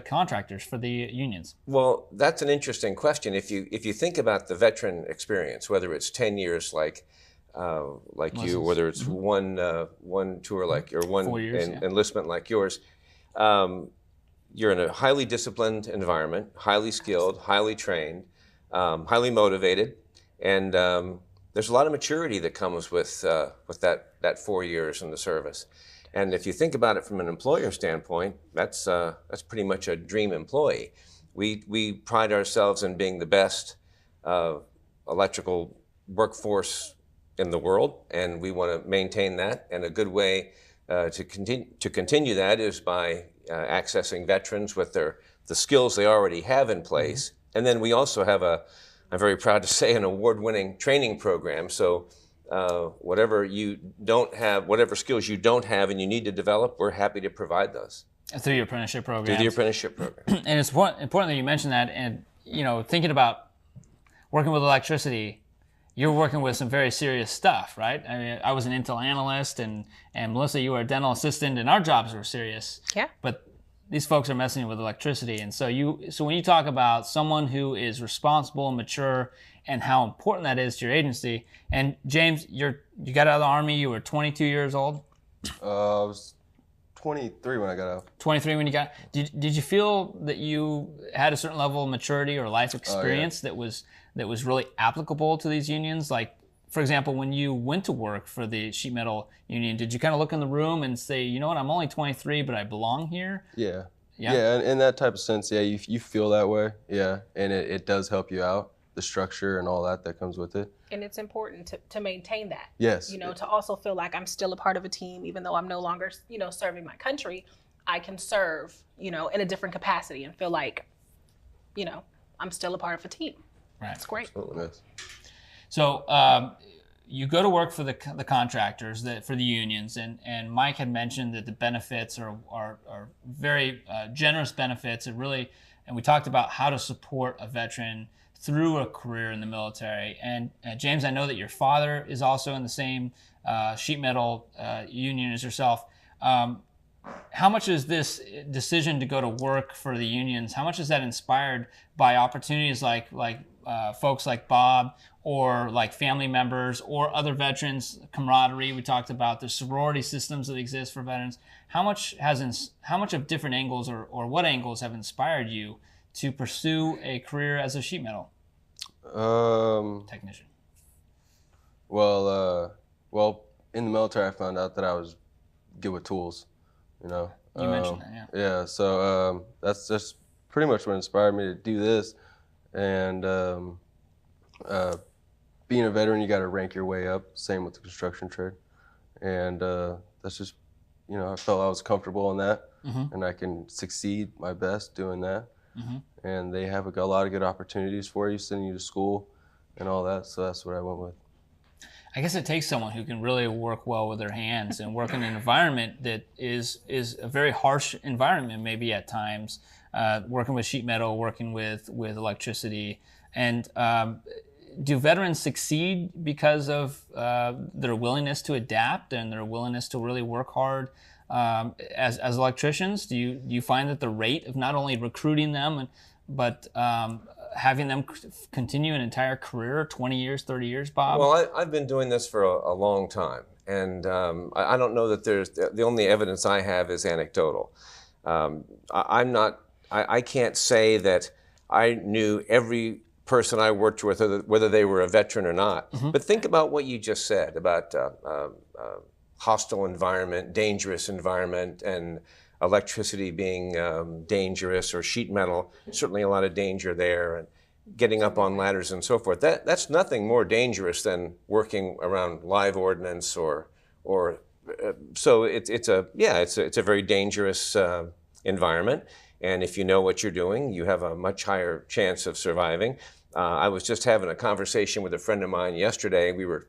contractors, for the unions? Well, that's an interesting question. If you think about the veteran experience, whether it's 10 years like you, whether it's one tour like or one 4 years, enlistment like yours, you're in a highly disciplined environment, highly skilled, highly trained, highly motivated, and there's a lot of maturity that comes with that 4 years in the service. And if you think about it from an employer standpoint, that's pretty much a dream employee. We pride ourselves in being the best electrical workforce in the world, and we want to maintain that. And a good way to continue that is by accessing veterans with the skills they already have in place. And then we also have I'm very proud to say, an award-winning training program. So whatever skills you don't have and you need to develop, we're happy to provide those. Through your apprenticeship program. Through the apprenticeship program. And it's important that you mentioned that. And, thinking about working with electricity, you're working with some very serious stuff, right? I mean, I was an Intel analyst, and Melissa, you were a dental assistant, and our jobs were serious. Yeah. But these folks are messing with electricity. And so when you talk about someone who is responsible and mature and how important that is to your agency, and James, you got out of the Army, you were 22 years old? I was 23 when I got out. 23 when you got, did you feel that you had a certain level of maturity or life experience that was really applicable to these unions? Like, for example, when you went to work for the sheet metal union, did you kind of look in the room and say, you know what, I'm only 23, but I belong here? Yeah. Yeah? Yeah, in that type of sense, yeah, you feel that way, yeah, and it does help you out, the structure and all that comes with it. And it's important to maintain that. Yes. To also feel like I'm still a part of a team, even though I'm no longer, serving my country, I can serve, in a different capacity and feel like, I'm still a part of a team. Right. It's great. Absolutely. Yes. So you go to work for the contractors, for the unions, and Mike had mentioned that the benefits are very generous benefits. And we talked about how to support a veteran through a career in the military. And James, I know that your father is also in the same sheet metal union as yourself. How much is this decision to go to work for the unions, how much is that inspired by opportunities like folks like Bob, or like family members or other veterans, camaraderie? We talked about the sorority systems that exist for veterans. How much of different angles or what angles have inspired you to pursue a career as a sheet metal technician? Well, in the military, I found out that I was good with tools. You mentioned that, yeah. Yeah, so that's just pretty much what inspired me to do this. And being a veteran, you got to rank your way up. Same with the construction trade. And that's just, I felt I was comfortable in that, and I can succeed my best doing that. And they have a lot of good opportunities for you, sending you to school and all that. So that's what I went with. I guess it takes someone who can really work well with their hands and work in an environment that is a very harsh environment, maybe at times, working with sheet metal, working with electricity. And do veterans succeed because of their willingness to adapt and their willingness to really work hard as electricians? Do you find that the rate of not only recruiting them, but having them continue an entire career, 20 years, 30 years, Bob? Well, I've been doing this for a long time, and I don't know that the only evidence I have is anecdotal. I can't say that I knew every person I worked with, whether they were a veteran or not. But think about what you just said about hostile environment, dangerous environment, and electricity being dangerous, or sheet metal, certainly a lot of danger there, and getting up on ladders and so forth. That's nothing more dangerous than working around live ordnance so it's a very dangerous environment. And if you know what you're doing, you have a much higher chance of surviving. I was just having a conversation with a friend of mine yesterday. We were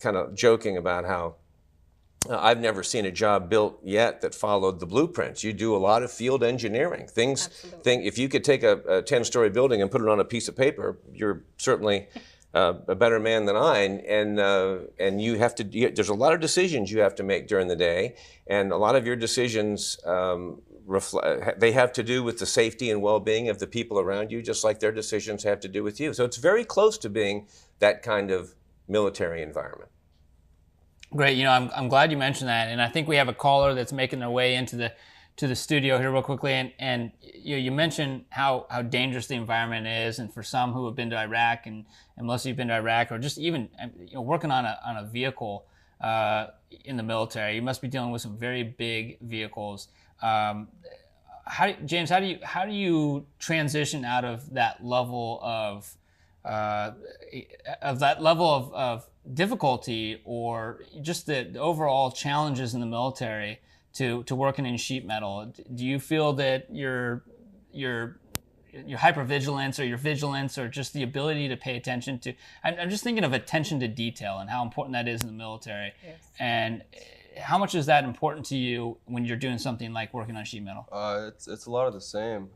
kind of joking about how I've never seen a job built yet that followed the blueprints. You do a lot of field engineering. If you could take a 10-story building and put it on a piece of paper, you're certainly a better man than I. And you have to. There's a lot of decisions you have to make during the day, and a lot of your decisions they have to do with the safety and well-being of the people around you, just like their decisions have to do with you. So it's very close to being that kind of military environment. Great. I'm glad you mentioned that, and I think we have a caller that's making their way into the studio here real quickly. And you mentioned how dangerous the environment is, and for some who have been to Iraq, and Melissa, you've been to Iraq, or just even working on a vehicle in the military, you must be dealing with some very big vehicles. James, how do you transition out of that level of difficulty, or just the overall challenges in the military to working in sheet metal? Do you feel that your hypervigilance or your vigilance, or just the ability to pay attention to, I'm just thinking of attention to detail and how important that is in the military. Yes. And how much is that important to you when you're doing something like working on sheet metal? It's a lot of the same.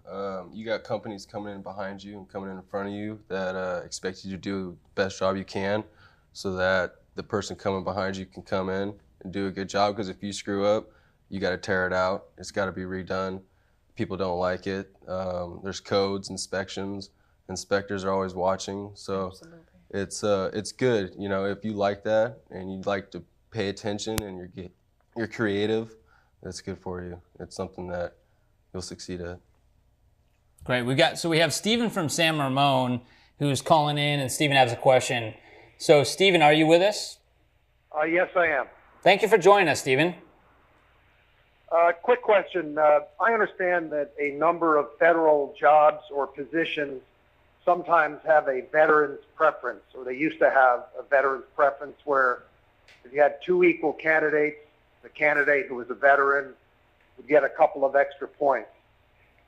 You got companies coming in behind you and coming in front of you that expect you to do the best job you can, so that the person coming behind you can come in and do a good job. Because if you screw up, you got to tear it out. It's got to be redone. People don't like it. There's codes, inspections. Inspectors are always watching. So it's good. If you like that and you'd like to pay attention and you're creative, that's good for you. It's something that you'll succeed at. Great. We have Stephen from San Ramon who's calling in, and Stephen has a question. So Stephen, are you with us? Yes, I am. Thank you for joining us, Stephen. Quick question. I understand that a number of federal jobs or positions sometimes have a veteran's preference, or they used to have a veteran's preference, where if you had two equal candidates, the candidate who was a veteran would get a couple of extra points.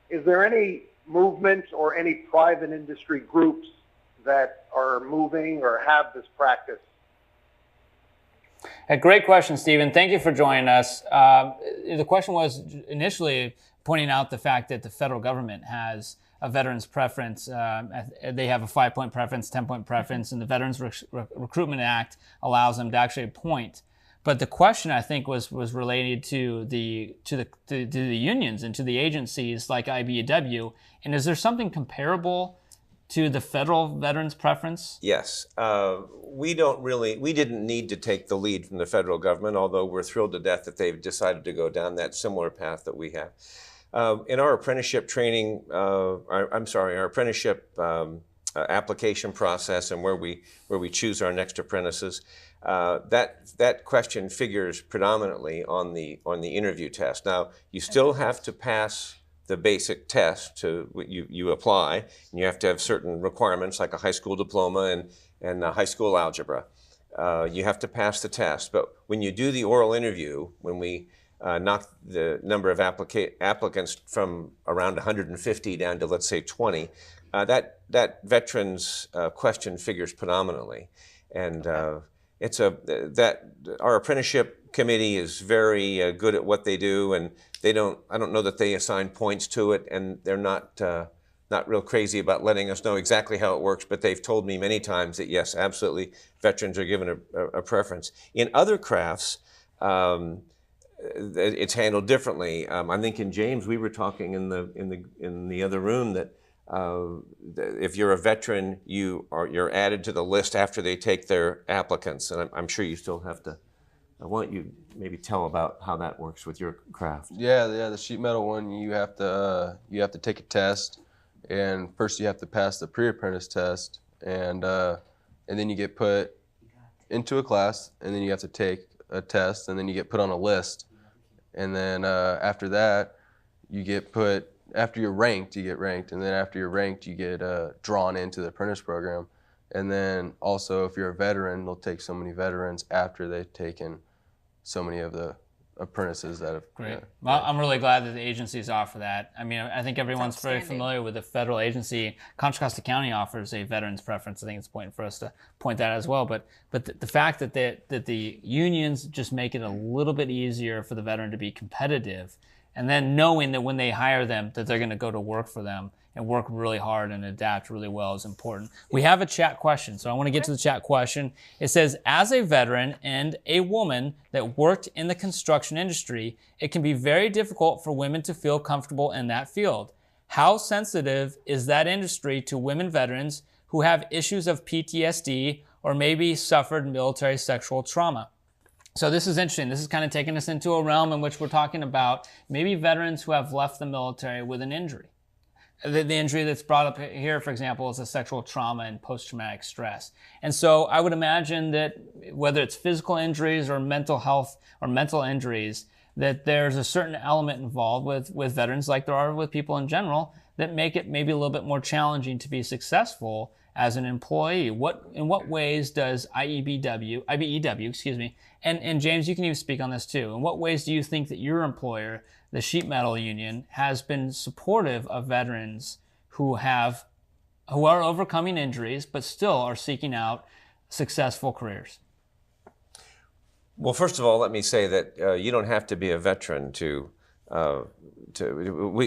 Is there any movement or any private industry groups that are moving or have this practice? A great question, Stephen. Thank you for joining us. The question was initially pointing out the fact that the federal government has a veterans preference. They have a 5-point preference, 10-point preference, and the Veterans Recruitment Act allows them to actually appoint. But the question, I think, was related to the unions and to the agencies like IBEW. And is there something comparable to the federal veterans preference? Yes. We didn't need to take the lead from the federal government, although we're thrilled to death that they've decided to go down that similar path that we have. In our apprenticeship training, our apprenticeship application process and where we choose our next apprentices, that question figures predominantly on the interview test. Now, you still have to pass the basic test to you apply, and you have to have certain requirements like a high school diploma and a high school algebra. You have to pass the test, but when you do the oral interview, when we knock the number of applicants from around 150 down to, let's say, 20, that veterans question figures predominantly, and our apprenticeship committee is very good at what they do, and I don't know that they assign points to it, and they're not real crazy about letting us know exactly how it works, but they've told me many times that yes, absolutely, veterans are given a preference. In other crafts, it's handled differently. I think in James, we were talking in the other room that if you're a veteran, you're added to the list after they take their applicants, and I'm sure you still have to. I want you maybe tell about how that works with your craft. Yeah, the sheet metal one, you have to take a test, and first you have to pass the pre-apprentice test, and then you get put into a class, and then you have to take a test, and then you get put on a list, and then after that, after you're ranked, you get ranked, and then after you're ranked, you get drawn into the apprentice program, and then also if you're a veteran, they'll take so many veterans after they've taken so many of the apprentices that have. Great. Yeah. Well, I'm really glad that the agencies offer that. I mean, I think everyone's very familiar with the federal agency. Contra Costa County offers a veterans preference. I think it's important for us to point that as well. But the fact that the unions just make it a little bit easier for the veteran to be competitive, and then knowing that when they hire them, that they're going to go to work for them and work really hard and adapt really well is important. We have a chat question, so I want to get to the chat question. It says, as a veteran and a woman that worked in the construction industry, it can be very difficult for women to feel comfortable in that field. How sensitive is that industry to women veterans who have issues of PTSD or maybe suffered military sexual trauma? So this is interesting. This is kind of taking us into a realm in which we're talking about maybe veterans who have left the military with an injury. The injury that's brought up here, for example, is a sexual trauma and post-traumatic stress. And so I would imagine that whether it's physical injuries or mental health or mental injuries, that there's a certain element involved with veterans, like there are with people in general, that make it maybe a little bit more challenging to be successful as an employee. In what ways does IBEW, and James, you can even speak on this too. In what ways do you think that your employer, the Sheet Metal Union, has been supportive of veterans who are overcoming injuries but still are seeking out successful careers? Well, first of all, let me say that you don't have to be a veteran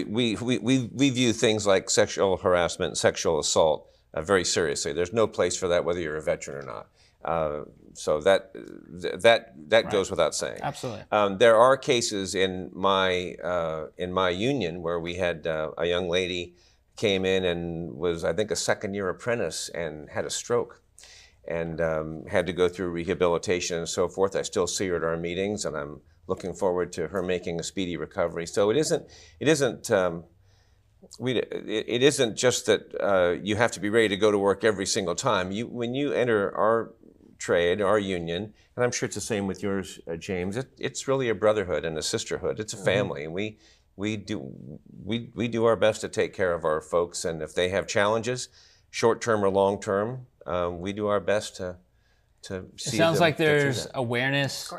we view things like sexual harassment and sexual assault very seriously. There's no place for that, whether you're a veteran or not. So that right. Goes without saying. Absolutely. There are cases in my union where we had a young lady came in and was, I think, a second-year apprentice and had a stroke and had to go through rehabilitation and so forth. I still see her at our meetings, and I'm looking forward to her making a speedy recovery. So it isn't just that you have to be ready to go to work every single time. When you enter our trade, our union, and I'm sure it's the same with yours, James, it's really a brotherhood and a sisterhood. It's a family, and we do our best to take care of our folks, and if they have challenges, short-term or long-term, we do our best to see. It sounds like there's awareness,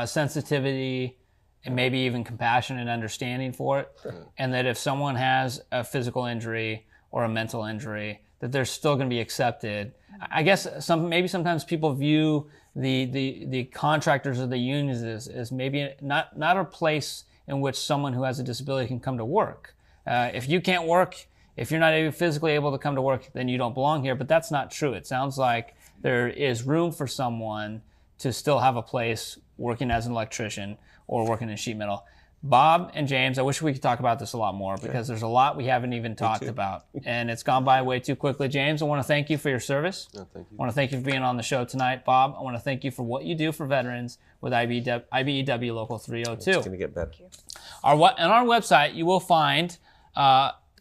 sensitivity, and maybe even compassion and understanding for it, and that if someone has a physical injury or a mental injury, that they're still going to be accepted. I guess maybe sometimes people view the contractors or the unions as maybe not a place in which someone who has a disability can come to work. If you can't work, if you're not physically able to come to work, then you don't belong here. But that's not true. It sounds like there is room for someone to still have a place working as an electrician or working in sheet metal. Bob and James, I wish we could talk about this a lot more because there's a lot we haven't even talked about, and it's gone by way too quickly. James, I want to thank you for your service. No, thank you. I want to thank you for being on the show tonight. Bob, I want to thank you for what you do for veterans with IBEW Local 302. It's going to get better. On our website, you will find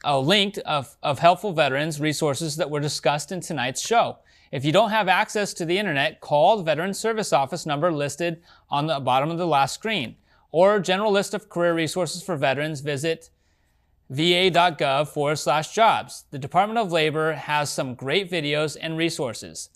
a link of helpful veterans resources that were discussed in tonight's show. If you don't have access to the internet, call the Veteran Service Office number listed on the bottom of the last screen. Or general list of career resources for veterans, visit va.gov/jobs. The Department of Labor has some great videos and resources.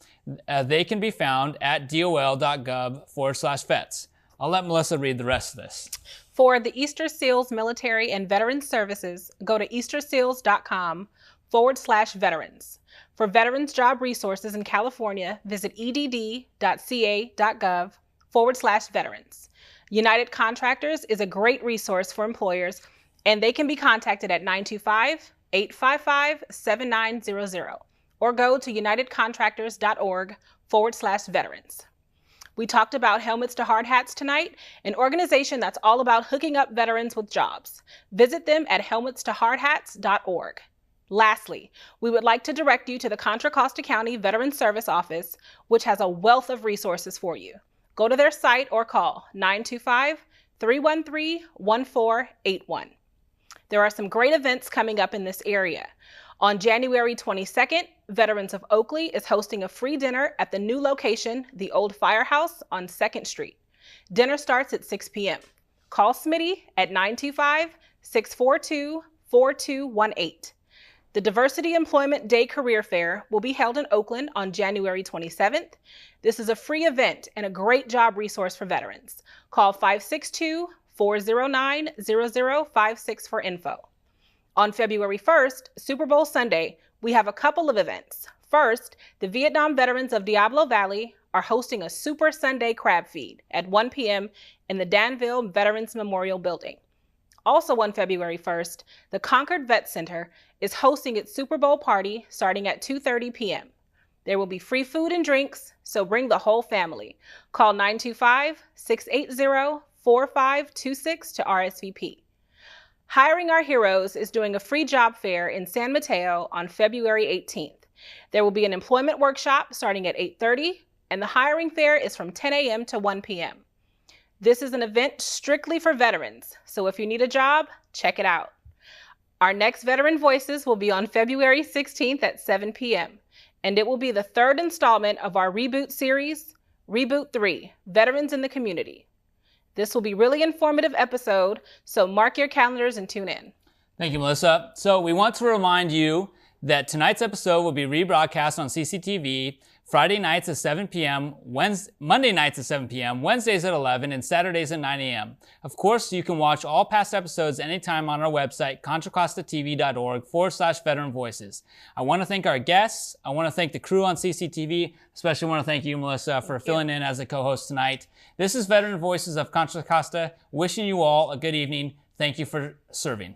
They can be found at dol.gov/vets. I'll let Melissa read the rest of this. For the Easter Seals Military and Veterans Services, go to easterseals.com/veterans. For veterans job resources in California, visit edd.ca.gov/veterans. United Contractors is a great resource for employers, and they can be contacted at 925-855-7900 or go to unitedcontractors.org/veterans. We talked about Helmets to Hard Hats tonight, an organization that's all about hooking up veterans with jobs. Visit them at helmetstohardhats.org. Lastly, we would like to direct you to the Contra Costa County Veterans Service Office, which has a wealth of resources for you. Go to their site or call 925-313-1481. There are some great events coming up in this area. On January 22nd, Veterans of Oakley is hosting a free dinner at the new location, the Old Firehouse on 2nd Street. Dinner starts at 6 p.m. Call Smitty at 925-642-4218. The Diversity Employment Day Career Fair will be held in Oakland on January 27th. This is a free event and a great job resource for veterans. Call 562-409-0056 for info. On February 1st, Super Bowl Sunday, we have a couple of events. First, the Vietnam veterans of Diablo Valley are hosting a Super Sunday crab feed at 1 p.m. in the Danville Veterans Memorial Building. Also on February 1st, the Concord Vet Center is hosting its Super Bowl party starting at 2:30 p.m. There will be free food and drinks, so bring the whole family. Call 925-680-4526 to RSVP. Hiring Our Heroes is doing a free job fair in San Mateo on February 18th. There will be an employment workshop starting at 8:30, and the hiring fair is from 10 a.m. to 1 p.m. This is an event strictly for veterans, so if you need a job, check it out. Our next Veteran Voices will be on February 16th at 7 p.m., and it will be the third installment of our Reboot series, Reboot 3, Veterans in the Community. This will be a really informative episode, so mark your calendars and tune in. Thank you, Melissa. So we want to remind you that tonight's episode will be rebroadcast on CCTV Friday nights at 7 p.m., Monday nights at 7 p.m., Wednesdays at 11, and Saturdays at 9 a.m. Of course, you can watch all past episodes anytime on our website, contracostatv.org/Veteran Voices. I want to thank our guests. I want to thank the crew on CCTV. Especially want to thank you, Melissa, for filling in as a co-host tonight. This is Veteran Voices of Contra Costa, wishing you all a good evening. Thank you for serving.